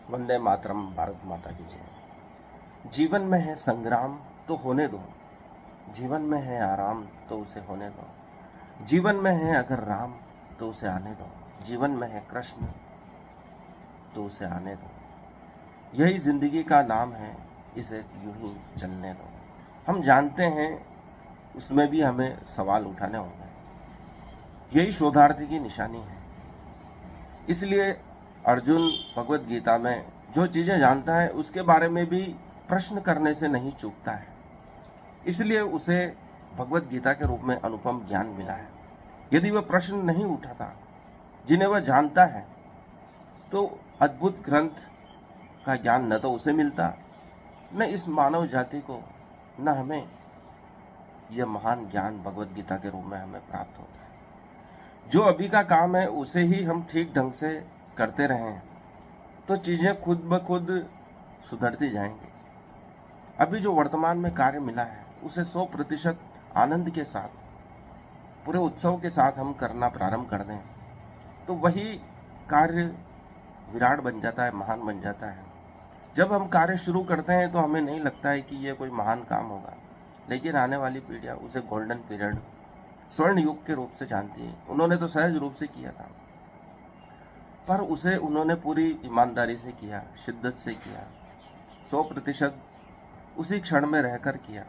वंदे मातरम, भारत माता की जय। जीवन में है संग्राम तो होने दो, जीवन में है आराम तो उसे होने दो, जीवन में है अगर राम तो उसे आने दो, जीवन में है कृष्ण तो उसे आने दो। यही जिंदगी का नाम है, इसे यूं ही चलने दो। हम जानते हैं उसमें भी हमें सवाल उठाने होंगे, यही शोधार्थी की निशानी है। इसलिए अर्जुन भगवत गीता में जो चीज़ें जानता है उसके बारे में भी प्रश्न करने से नहीं चूकता है। इसलिए उसे भगवत गीता के रूप में अनुपम ज्ञान मिला है। यदि वह प्रश्न नहीं उठाता जिन्हें वह जानता है, तो अद्भुत ग्रंथ का ज्ञान न तो उसे मिलता, न इस मानव जाति को, न हमें यह महान ज्ञान भगवत गीता के रूप में हमें प्राप्त होता है। जो अभी का काम है उसे ही हम ठीक ढंग से करते रहें तो चीज़ें खुद ब खुद सुधरती जाएंगी। अभी जो वर्तमान में कार्य मिला है उसे 100% आनंद के साथ, पूरे उत्सव के साथ हम करना प्रारंभ कर दें तो वही कार्य विराट बन जाता है, महान बन जाता है। जब हम कार्य शुरू करते हैं तो हमें नहीं लगता है कि यह कोई महान काम होगा, लेकिन आने वाली पीढ़ियाँ उसे गोल्डन पीरियड, स्वर्ण युग के रूप से जानती है। उन्होंने तो सहज रूप से किया था, पर उसे उन्होंने पूरी ईमानदारी से किया, शिद्दत से किया, 100% उसी क्षण में रहकर किया।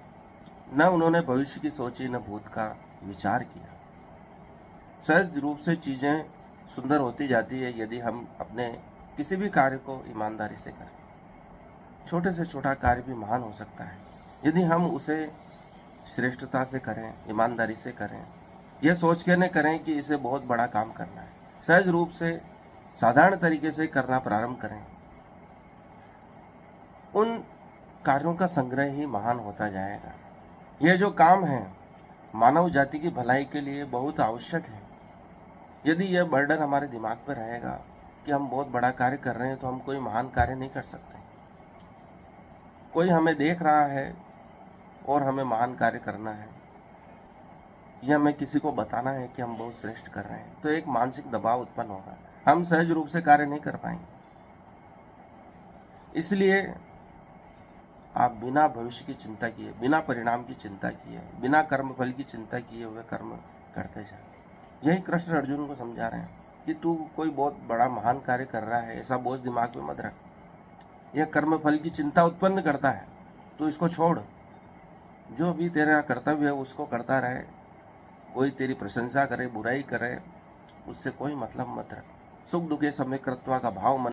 न उन्होंने भविष्य की सोची, न भूत का विचार किया। सहज रूप से चीज़ें सुंदर होती जाती है यदि हम अपने किसी भी कार्य को ईमानदारी से करें। छोटे से छोटा कार्य भी महान हो सकता है यदि हम उसे श्रेष्ठता से करें, ईमानदारी से करें, यह सोच के न करें कि इसे बहुत बड़ा काम करना है। सहज रूप से, साधारण तरीके से करना प्रारंभ करें। उन कार्यों का संग्रह ही महान होता जाएगा। यह जो काम है मानव जाति की भलाई के लिए बहुत आवश्यक है। यदि यह बर्डन हमारे दिमाग पर रहेगा कि हम बहुत बड़ा कार्य कर रहे हैं तो हम कोई महान कार्य नहीं कर सकते। कोई हमें देख रहा है और हमें महान कार्य करना है, यह हमें किसी को बताना है कि हम बहुत श्रेष्ठ कर रहे हैं, तो एक मानसिक दबाव उत्पन्न होगा, हम सहज रूप से कार्य नहीं कर पाएंगे। इसलिए आप बिना भविष्य की चिंता किए, बिना परिणाम की चिंता किए, बिना कर्म फल की चिंता किए हुए कर्म करते जाए। यही कृष्ण अर्जुन को समझा रहे हैं कि तू कोई बहुत बड़ा महान कार्य कर रहा है, ऐसा बोझ दिमाग में मत रख। यह कर्म फल की चिंता उत्पन्न करता है, तो इसको छोड़। जो भी तेरा कर्तव्य है उसको करता रहे। कोई तेरी प्रशंसा करे, बुराई करे, उससे कोई मतलब मत रख। सुख दुखे समय कृत्वा का भाव मन